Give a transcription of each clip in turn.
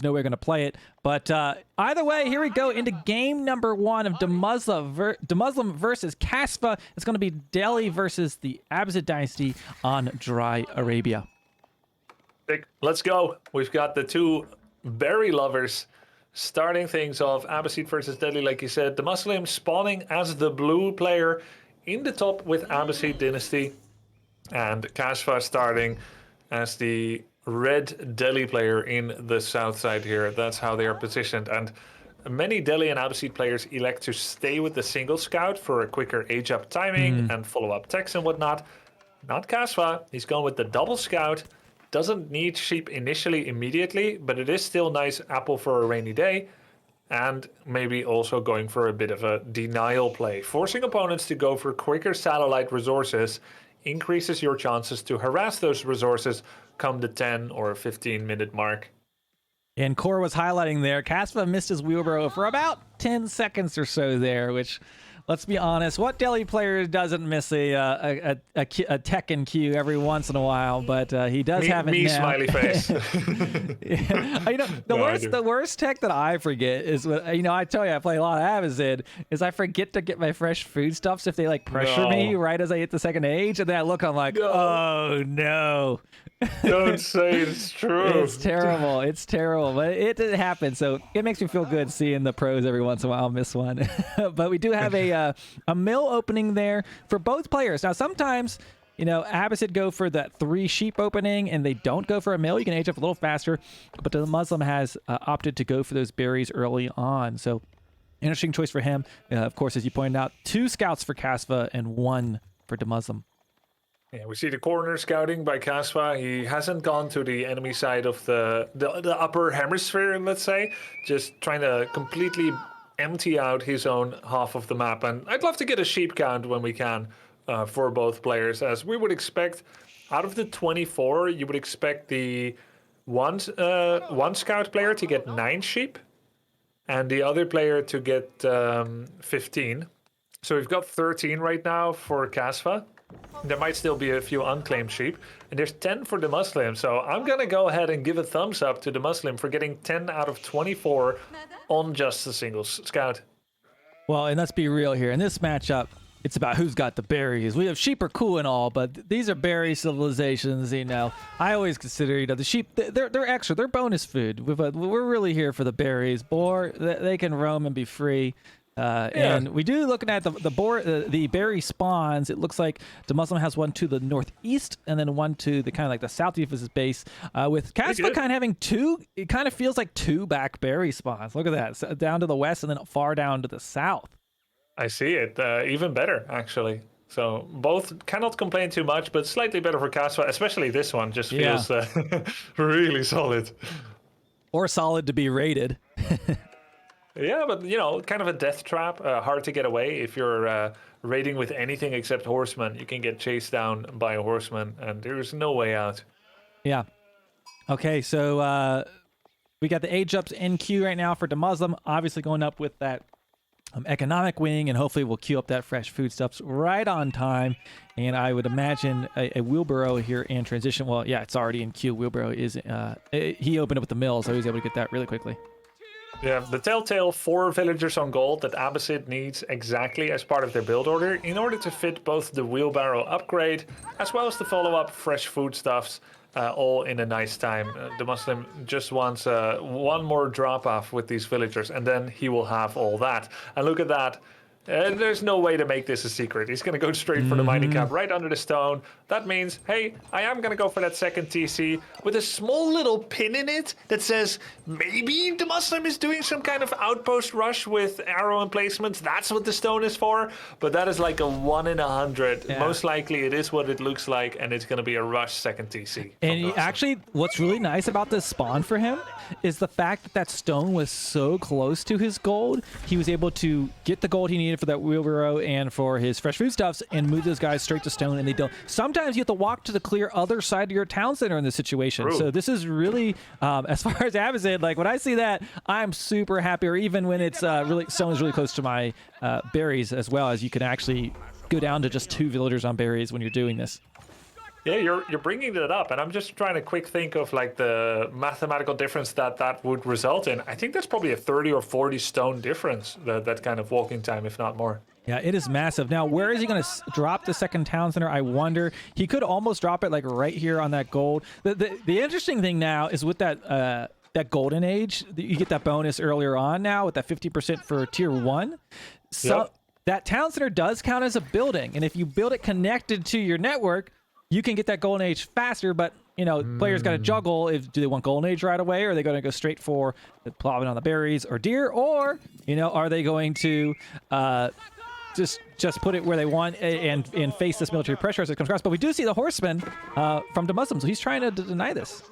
no way going to play it. But either way, here we go into game number 1 of DeMusliM versus Kasva. It's going to be Delhi versus the Abbasid Dynasty on dry Arabia. Let's go. We've got the two berry lovers starting things off. Abbasid versus Delhi, like you said. DeMusliM spawning as the blue player in the top with Abbasid Dynasty. And Kasva starting as the red Delhi player in the south side here. That's how they are positioned. And many Delhi and Abbasid players elect to stay with the single scout for a quicker age-up timing and follow-up techs and whatnot. Not Kasva. He's going with the double scout. Doesn't need sheep initially immediately, but it is still nice apple for a rainy day. And maybe also going for a bit of a denial play. Forcing opponents to go for quicker satellite resources increases your chances to harass those resources come the 10 or 15-minute mark. And Core was highlighting there, Kasva missed his wheelbarrow for about 10 seconds or so there, which, let's be honest, what Delhi player doesn't miss a Tekken Q every once in a while? But he does have it now. Smiley face. You know, the worst tech that I forget is, I tell you, I play a lot of Abbasid, is I forget to get my fresh foodstuffs if they like pressure me right as I hit the second age, and then I look, I'm like, oh no. Don't say it's true. It's terrible. It's terrible, but it did happen. So it makes me feel good seeing the pros every once in a while miss one. But we do have a mill opening there for both players. Now, sometimes, Abbasid go for that 3 sheep opening and they don't go for a mill. You can age up a little faster, but the DeMusliM has opted to go for those berries early on. So interesting choice for him. Of course, as you pointed out, 2 scouts for Kasva and 1 for DeMusliM. Yeah, we see the corner scouting by Kasva. He hasn't gone to the enemy side of the upper hemisphere, let's say. Just trying to completely empty out his own half of the map. And I'd love to get a sheep count when we can for both players. As we would expect, out of the 24, you would expect the one scout player to get 9 sheep and the other player to get 15. So we've got 13 right now for Kasva. There might still be a few unclaimed sheep, and there's 10 for DeMusliM. So I'm going to go ahead and give a thumbs up to DeMusliM for getting 10 out of 24 on just a single scout. Well, and let's be real here. In this matchup, it's about who's got the berries. We have sheep are cool and all, but these are berry civilizations, I always consider, the sheep, they're extra. They're bonus food. We're really here for the berries. Boar, they can roam and be free. And we do, looking at the berry spawns, it looks like DeMusliM has one to the northeast and then one to the kind of like the southeast of his base. With Kasva kind of having 2, it kind of feels like 2 back berry spawns. Look at that, so down to the west and then far down to the south. I see it. Even better, actually. So both cannot complain too much, but slightly better for Kasva, especially this one just feels really solid. Or solid to be rated. Yeah, but, kind of a death trap. Hard to get away. If you're raiding with anything except horsemen, you can get chased down by a horseman, and there's no way out. Yeah. Okay, so we got the age-ups in queue right now for DeMusliM, obviously going up with that economic wing, and hopefully we'll queue up that fresh foodstuffs right on time. And I would imagine a wheelbarrow here in transition. Well, yeah, it's already in queue. Wheelbarrow is... he opened up with the mill, so he was able to get that really quickly. Yeah, the telltale 4 villagers on gold that Abbasid needs exactly as part of their build order in order to fit both the wheelbarrow upgrade as well as the follow-up fresh foodstuffs all in a nice time. DeMusliM just wants one more drop-off with these villagers and then he will have all that. And look at that. There's no way to make this a secret. He's going to go straight for the mining camp right under the stone. That means, hey, I am going to go for that second TC with a small little pin in it that says maybe DeMusliM is doing some kind of outpost rush with arrow emplacements. That's what the stone is for. But that is like a 1 in 100. Yeah. Most likely it is what it looks like, and it's going to be a rush second TC. And actually, what's really nice about this spawn for him is the fact that that stone was so close to his gold. He was able to get the gold he needed for that wheelbarrow and for his fresh foodstuffs and move those guys straight to stone, and they don't. Sometimes you have to walk to the clear other side of your town center in this situation. True. So this is really, as far as Abbasid, like when I see that, I'm super happy, or even when it's stone is really close to my berries as well, as you can actually go down to just 2 villagers on berries when you're doing this. Yeah, you're bringing that up, and I'm just trying to quick think of like the mathematical difference that would result in. I think that's probably a 30 or 40 stone difference, that kind of walking time, if not more. Yeah, it is massive. Now, where is he going to drop the second town center? I wonder. He could almost drop it like right here on that gold. The interesting thing now is with that that golden age, you get that bonus earlier on now with that 50% for tier 1. So Yep. that town center does count as a building, and if you build it connected to your network, you can get that golden age faster. But you know, players got to juggle. Do they want golden age right away, or are they going to go straight for the plopping on the berries or deer, or you know, are they going to just put it where they want and face this military pressure as it comes across? But we do see the horseman from DeMusliM, so he's trying to deny this.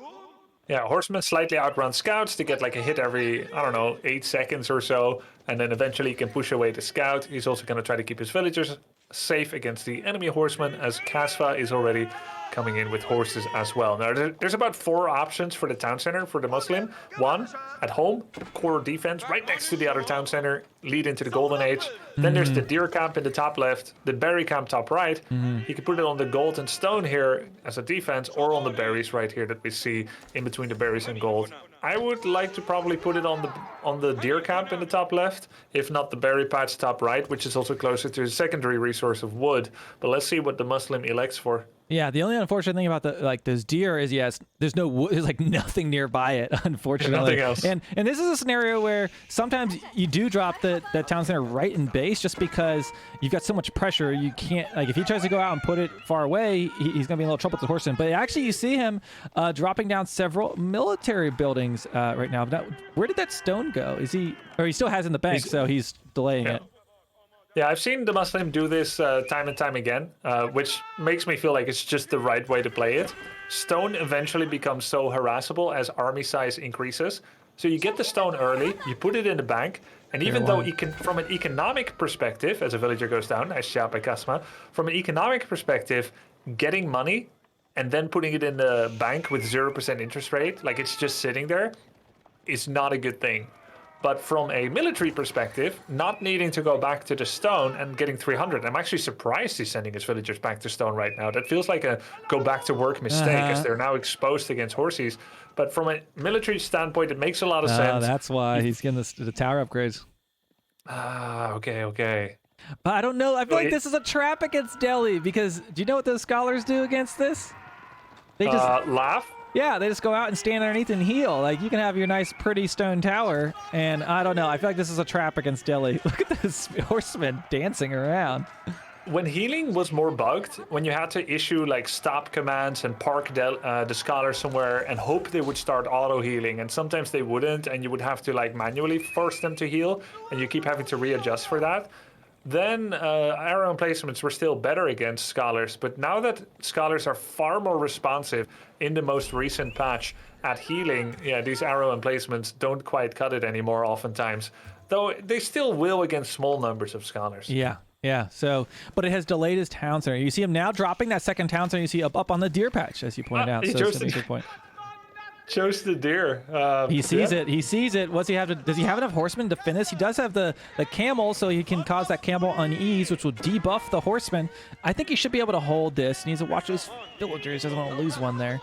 Yeah, horsemen slightly outrun scouts to get like a hit every, I don't know, 8 seconds or so. And then eventually he can push away the scout. He's also going to try to keep his villagers safe against the enemy horsemen, as Kasva is already coming in with horses as well. Now, there's about 4 options for the town center for DeMusliM. 1, at home, core defense, right next to the other town center, lead into the golden age. Then there's the deer camp in the top left, the berry camp top right. You can put it on the gold and stone here as a defense, or on the berries right here that we see in between the berries and gold. I would like to probably put it on the deer camp in the top left, if not the berry patch top right, which is also closer to the secondary resource of wood. But let's see what the DeMusliM elects for. Yeah, the only unfortunate thing about those deer is, yes, there's like nothing nearby it, unfortunately. Nothing else. And this is a scenario where sometimes you do drop the town center right in base just because you've got so much pressure. You can't, like, if he tries to go out and put it far away, he's gonna be in a little trouble with the horseman. But actually, you see him dropping down several military buildings right now. Now, where did that stone go? Is he, or he still has it in the bank, so he's delaying it. Yeah, I've seen DeMusliM do this time and time again, which makes me feel like it's just the right way to play it. Stone eventually becomes so harassable as army size increases. So you get the stone early, you put it in the bank, and even though from an economic perspective, as a villager goes down, nice job by Kasma, from an economic perspective, getting money and then putting it in the bank with 0% interest rate, like it's just sitting there, is not a good thing. But from a military perspective, not needing to go back to the stone and getting 300, I'm actually surprised he's sending his villagers back to stone right now. That feels like a go back to work mistake, as they're now exposed against horses. But from a military standpoint, it makes a lot of sense. That's why he's getting the tower upgrades. Okay. But I don't know. I feel like this is a trap against Delhi, because do you know what those scholars do against this? They just Laugh? Yeah, they just go out and stand underneath and heal. Like, you can have your nice, pretty stone tower, and I don't know. I feel like this is a trap against Delhi. Look at this horseman dancing around. When healing was more bugged, when you had to issue like stop commands and park the scholars somewhere and hope they would start auto healing, and sometimes they wouldn't, and you would have to like manually force them to heal, and you keep having to readjust for that. Then arrow emplacements were still better against scholars, but now that scholars are far more responsive in the most recent patch at healing, yeah, these arrow emplacements don't quite cut it anymore oftentimes, though they still will against small numbers of scholars. Yeah. So, but it has delayed his town center. You see him now dropping that second town center. You see up on the deer patch, as you pointed out. He So chose it's a good point. Chose the deer. He sees it. He sees it. What's he have? Does he have enough horsemen to finish? He does have the camel, so he can cause that camel unease, which will debuff the horseman. I think he should be able to hold this. He needs to watch those villagers. Doesn't want to lose one there.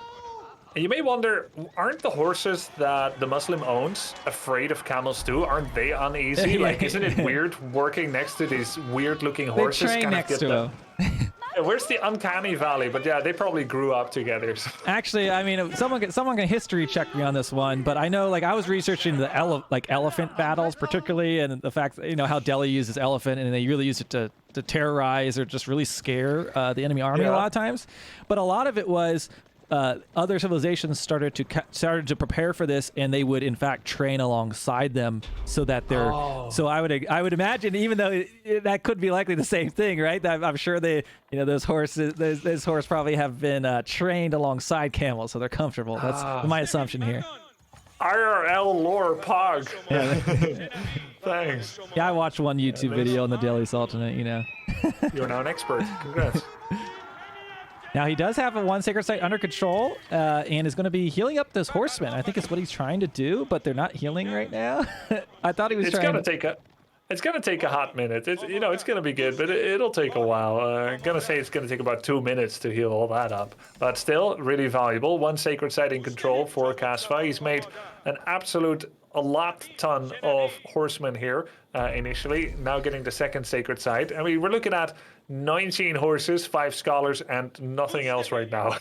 And you may wonder, aren't the horses that the DeMusliM owns afraid of camels too? Aren't they uneasy? Like, isn't it weird working next to these weird-looking horses? They train next to him. Yeah, where's the uncanny valley? But yeah, they probably grew up together. So. Actually, I mean, someone can history check me on this one, but I know, like, I was researching the elephant battles particularly, and the fact that, you know, how Delhi uses elephant, and they really use it to terrorize or just really scare the enemy army a lot of times. But a lot of it was other civilizations started to prepare for this, and they would in fact train alongside them so that they're. So I would imagine, even though that could be likely the same thing, right? I'm sure those horses, those horse probably have been trained alongside camels, so they're comfortable. That's my assumption here. IRL lore pog. Yeah. Thanks. Yeah, I watched one YouTube video on the Delhi Sultanate. You know. You're now an expert. Congrats. Now, he does have a one sacred site under control and is going to be healing up this horseman. I think it's what he's trying to do, but they're not healing right now. I thought he was trying to... It's gonna take a hot minute. It's it's gonna be good, but it'll take a while. I'm gonna say it's gonna take about 2 minutes to heal all that up, but still really valuable. One sacred site in control for Kasva. He's made an absolute ton of horsemen here initially. Now getting the second sacred site. I mean, we're looking at 19 horses, 5 scholars, and nothing else right now.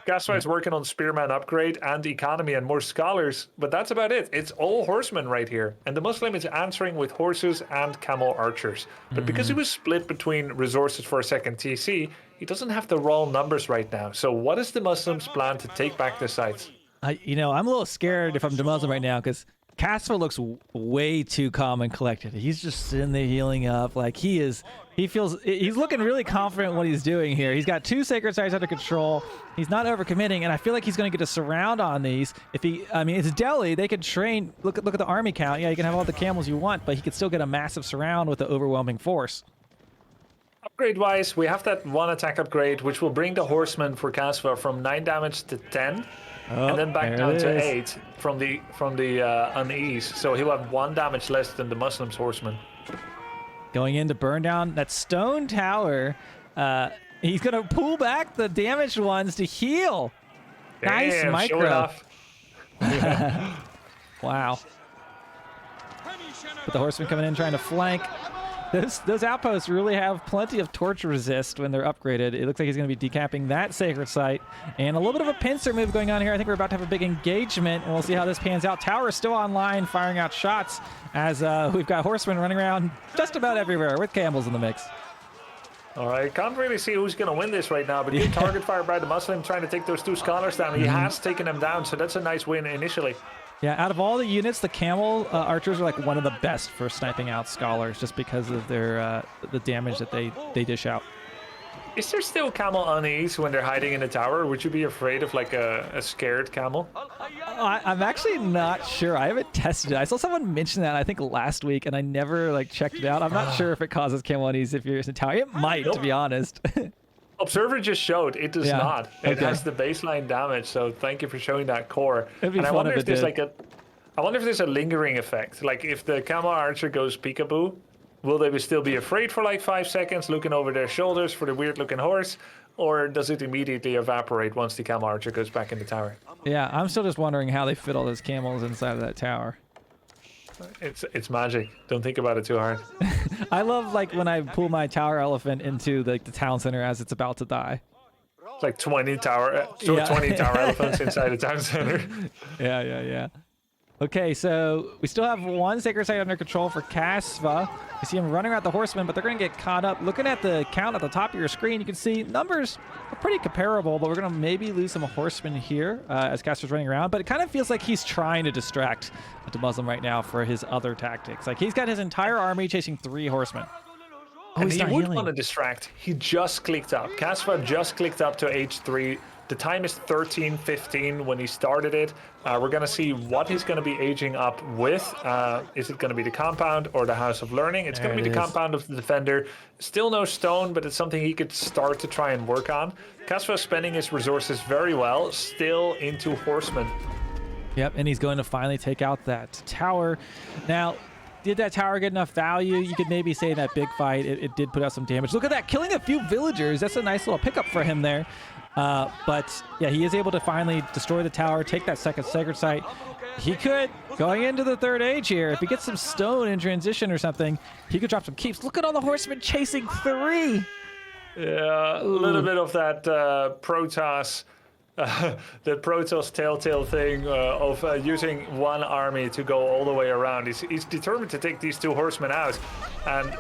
Kasva is working on Spearman upgrade and economy and more scholars, but that's about it. It's all horsemen right here. And DeMusliM is answering with horses and camel archers. But because he was split between resources for a second TC, he doesn't have the raw numbers right now. So what is DeMuslim's plan to take back the sites? I'm a little scared if I'm DeMusliM right now because Kasva looks way too calm and collected. He's just sitting there healing up. Like he's looking really confident in what he's doing here. He's got 2 sacred sites under control. He's not overcommitting, and I feel like he's going to get a surround on these. It's Delhi. They could train. Look at the army count. Yeah, you can have all the camels you want, but he could still get a massive surround with the overwhelming force. Upgrade-wise, we have that 1 attack upgrade, which will bring the horseman for Kasva from 9 damage to 10. And then back down to 8 from the unease. So he'll have 1 damage less than DeMuslim's horseman. Going in to burn down that stone tower. He's going to pull back the damaged ones to heal. Nice Damn, micro. Sure enough. Wow. But the horsemen coming in trying to flank. Those outposts really have plenty of torch resist when they're upgraded. It looks like he's going to be decapping that sacred site. And a little bit of a pincer move going on here. I think we're about to have a big engagement, and we'll see how this pans out. Tower is still online, firing out shots as we've got horsemen running around just about everywhere with camels in the mix. All right, can't really see who's going to win this right now, but good target fire by DeMusliM trying to take those 2 scholars down. He has taken them down, so that's a nice win initially. Yeah, out of all the units, the camel archers are like one of the best for sniping out scholars just because of their the damage that they dish out. Is there still camel unease when they're hiding in the tower? Would you be afraid of like a scared camel? I'm actually not sure. I haven't tested it. I saw someone mention that I think last week, and I never checked it out. I'm not sure if it causes camel unease if you're in a tower. It might, to be honest. Observer just showed it does not. It has the baseline damage, so thank you for showing that core. It'd be and fun I wonder if if there's it did. I wonder if there's a lingering effect. Like if the camel archer goes peekaboo, will they still be afraid for like 5 seconds, looking over their shoulders for the weird looking horse? Or does it immediately evaporate once the camel archer goes back in the tower? Yeah, I'm still just wondering how they fit all those camels inside of that tower. It's magic. Don't think about it too hard. I love when I pull my tower elephant into the town center as it's about to die. It's like 20 tower elephants inside the town center. Yeah. Okay, so we still have 1 sacred site under control for Kasva. You see him running around the horsemen, but they're going to get caught up. Looking at the count at the top of your screen, you can see numbers are pretty comparable, but we're going to maybe lose some horsemen here as Kasva's running around. But it kind of feels like he's trying to distract DeMusliM right now for his other tactics. Like he's got his entire army chasing 3 horsemen. And he would want to distract. He just clicked up. Kasva just clicked up to H3. The time is 13:15 when he started it. We're going to see what he's going to be aging up with. Is it going to be the compound or the House of Learning? It's going to be the compound of the Defender. Still no stone, but it's something he could start to try and work on. Kasva is spending his resources very well, still into Horsemen. Yep, and he's going to finally take out that tower. Now, did that tower get enough value? You could maybe say in that big fight, it did put out some damage. Look at that, killing a few villagers. That's a nice little pickup for him there. But yeah, he is able to finally destroy the tower, take that second sacred site. He could, going into the third age here, if he gets some stone in transition or something, he could drop some keeps. Look at all the horsemen chasing 3. Yeah, a little bit of that Protoss, the Protoss telltale thing of using one army to go all the way around. He's determined to take these 2 horsemen out, and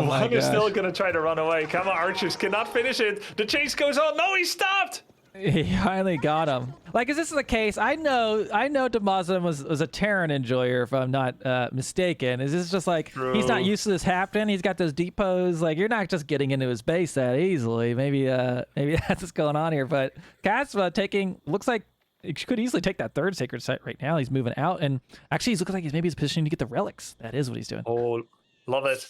one is still going to try to run away. Camel archers cannot finish it. The chase goes on. No, he stopped. He finally got him. Is this the case? I know DeMusliM was a Terran enjoyer, if I'm not mistaken. Is this just he's not used to this happening? He's got those depots. You're not just getting into his base that easily. Maybe that's what's going on here. But Kasva looks like he could easily take that 3rd sacred site right now. He's moving out, and actually he's looking like he's positioning to get the relics. That is what he's doing. Oh, love it.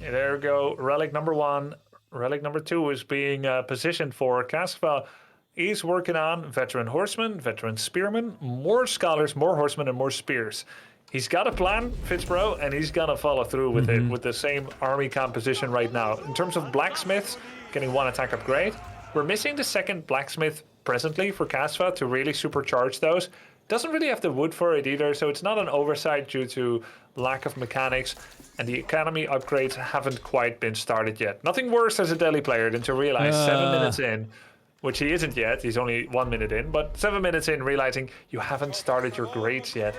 Yeah, there we go. Relic number 1. Relic number 2 is being positioned for Kasva. He's working on veteran horsemen, veteran spearmen, more scholars, more horsemen, and more spears. He's got a plan, Fitzbro, and he's gonna follow through with it with the same army composition right now. In terms of blacksmiths, getting 1 attack upgrade, we're missing the second blacksmith presently for Kasva to really supercharge those. Doesn't really have the wood for it either, so it's not an oversight due to lack of mechanics, and the academy upgrades haven't quite been started yet. Nothing worse as a Delhi player than to realize 7 minutes in, which he isn't yet, he's only 1 minute in, but 7 minutes in realizing you haven't started your grades yet.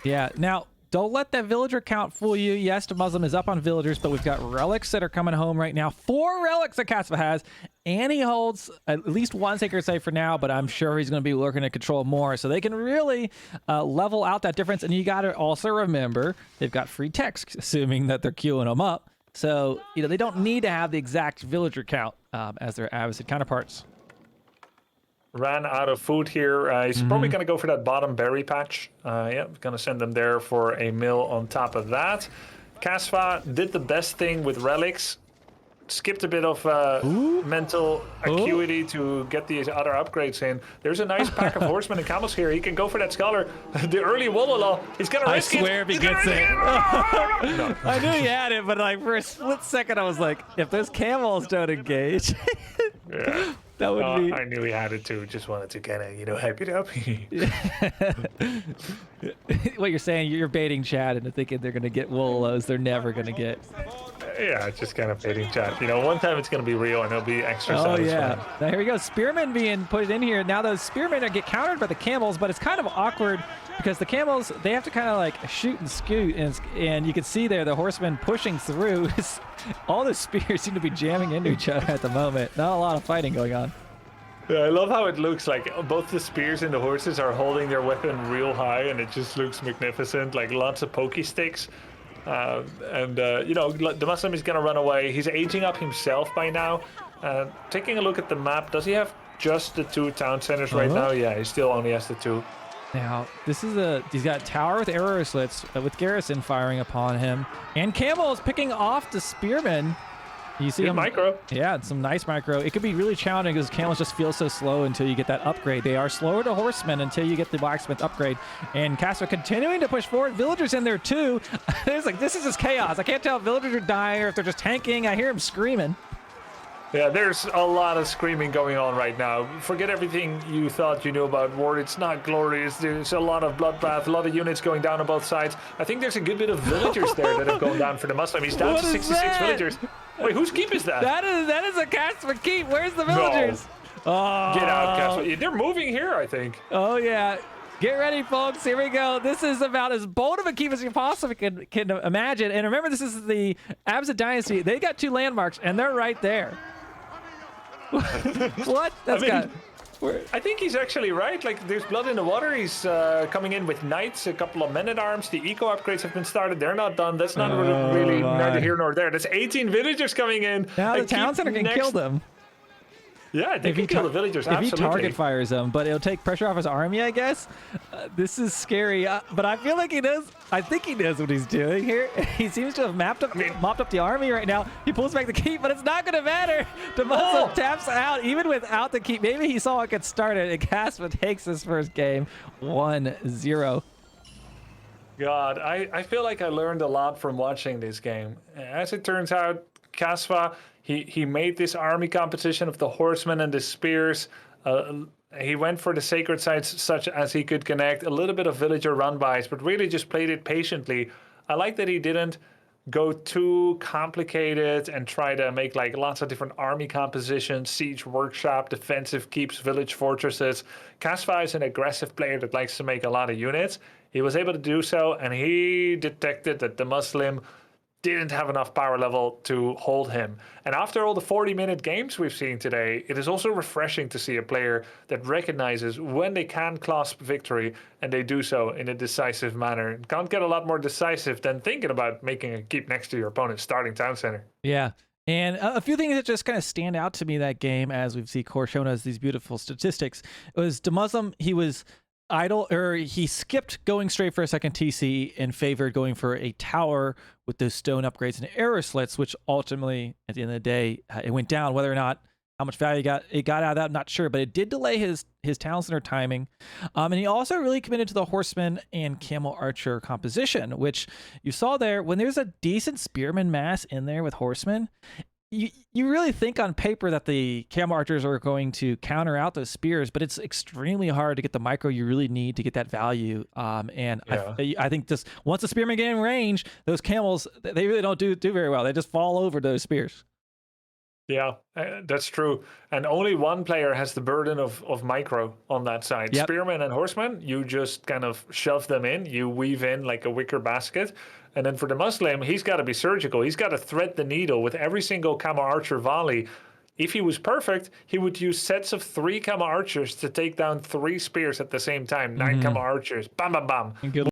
Yeah, now, don't let that villager count fool you. Yes, DeMusliM is up on villagers, but we've got relics that are coming home right now. 4 relics that Kasva has, and he holds at least 1 sacred site for now, but I'm sure he's going to be looking to control more, so they can really level out that difference. And you got to also remember, they've got free text, assuming that they're queuing them up. So, they don't need to have the exact villager count as their Abbasid counterparts. Ran out of food here. He's probably going to go for that bottom berry patch. Yeah, going to send them there for a mill on top of that. Kasva did the best thing with relics. Skipped a bit of mental acuity to get these other upgrades in. There's a nice pack of horsemen and camels here. He can go for that scholar. The early Wololo. He's going to risk it. I swear if he gets it. No. I knew he had it, but like for a split second, I was like, if those camels don't engage. Yeah. That would be. I knew he had it too. Just wanted to kind of, hype it up. What you're saying, you're baiting Chad into thinking they're going to get Wololos they're never going to get. Yeah, just kind of baiting Chad. One time it's going to be real and it'll be extra satisfying. Yeah. Now here we go. Spearmen being put in here. Now those spearmen get countered by the camels, but it's kind of awkward because the camels, they have to kind of like shoot and scoot, and you can see there the horsemen pushing through. All the spears seem to be jamming into each other at the moment. Not a lot of fighting going on. Yeah, I love how it looks like both the spears and the horses are holding their weapon real high, and it just looks magnificent, like lots of pokey sticks. DeMusliM is going to run away. He's aging up himself by now. Taking a look at the map, does he have just the 2 town centers right now? Yeah, he still only has the 2. Now, he's got tower with arrow slits with garrison firing upon him, and camels picking off the spearmen. You see him micro. Yeah, some nice micro. It could be really challenging because camels just feel so slow until you get that upgrade. They are slower to horsemen until you get the blacksmith upgrade. And Kasva continuing to push forward. Villagers in there too. It's like, this is just chaos. I can't tell if villagers are dying or if they're just tanking. I hear them screaming. Yeah, there's a lot of screaming going on right now. Forget everything you thought you knew about war. It's not glorious. There's a lot of bloodbath, a lot of units going down on both sides. I think there's a good bit of villagers there that have gone down for DeMusliM. He's down to 66 villagers. Wait, whose keep is that? That is a Kasva keep. Where's the villagers? No. Oh. Get out, Kasva. They're moving here, I think. Oh, yeah. Get ready, folks. Here we go. This is about as bold of a keep as you possibly can imagine. And remember, this is the Abbasid dynasty. They got 2 landmarks, and they're right there. What? I think he's actually right. Like, there's blood in the water. He's coming in with knights, a couple of men-at-arms. The eco upgrades have been started. They're not done. That's not really neither here nor there. That's 18 villagers coming in. Now the town center can kill them. Yeah, they can kill the villagers, absolutely. If he target fires them, but it'll take pressure off his army, I guess. This is scary, but I feel like he knows. I think he knows what he's doing here. He seems to have mopped up the army right now. He pulls back the keep, but it's not going to matter. DeMusliM taps out, even without the keep. Maybe he saw it get started, and Kasva takes his first game 1-0. God, I feel like I learned a lot from watching this game. As it turns out, Kasva, he made this army composition of the horsemen and the spears. He went for the sacred sites such as he could connect, a little bit of villager run-bys, but really just played it patiently. I like that he didn't go too complicated and try to make like lots of different army compositions, siege workshop, defensive keeps, village fortresses. Kasva is an aggressive player that likes to make a lot of units. He was able to do so, and he detected that DeMusliM didn't have enough power level to hold him. And after all the 40-minute games we've seen today, it is also refreshing to see a player that recognizes when they can clasp victory, and they do so in a decisive manner. Can't get a lot more decisive than thinking about making a keep next to your opponent's starting town center. Yeah. And a few things that just kind of stand out to me that game, as we've seen Core shown us these beautiful statistics, was DeMusliM, he was idle, or he skipped going straight for a second TC and favored going for a tower with those stone upgrades and arrow slits, which ultimately, at the end of the day, it went down. Whether or not How much value it got out of that, I'm not sure, but it did delay his Town Center timing. And he also really committed to the Horseman and Camel Archer composition, which you saw there. When there's a decent Spearman mass in there with Horseman, you really think on paper that the Camel Archers are going to counter out those spears, but it's extremely hard to get the micro you really need to get that value. And I think just once the Spearmen get in range, those Camels, they really don't do very well. They just fall over those spears. Yeah, that's true. And only one player has the burden of micro on that side. Yep. Spearmen and Horsemen, you just kind of shove them in. You weave in like a wicker basket. And then for DeMusliM, he's got to be surgical. He's got to thread the needle with every single Camel Archer volley. If he was perfect, he would use sets of 3 Camel Archers to take down 3 spears at the same time. 9 Camel Archers. Bam, bam, bam.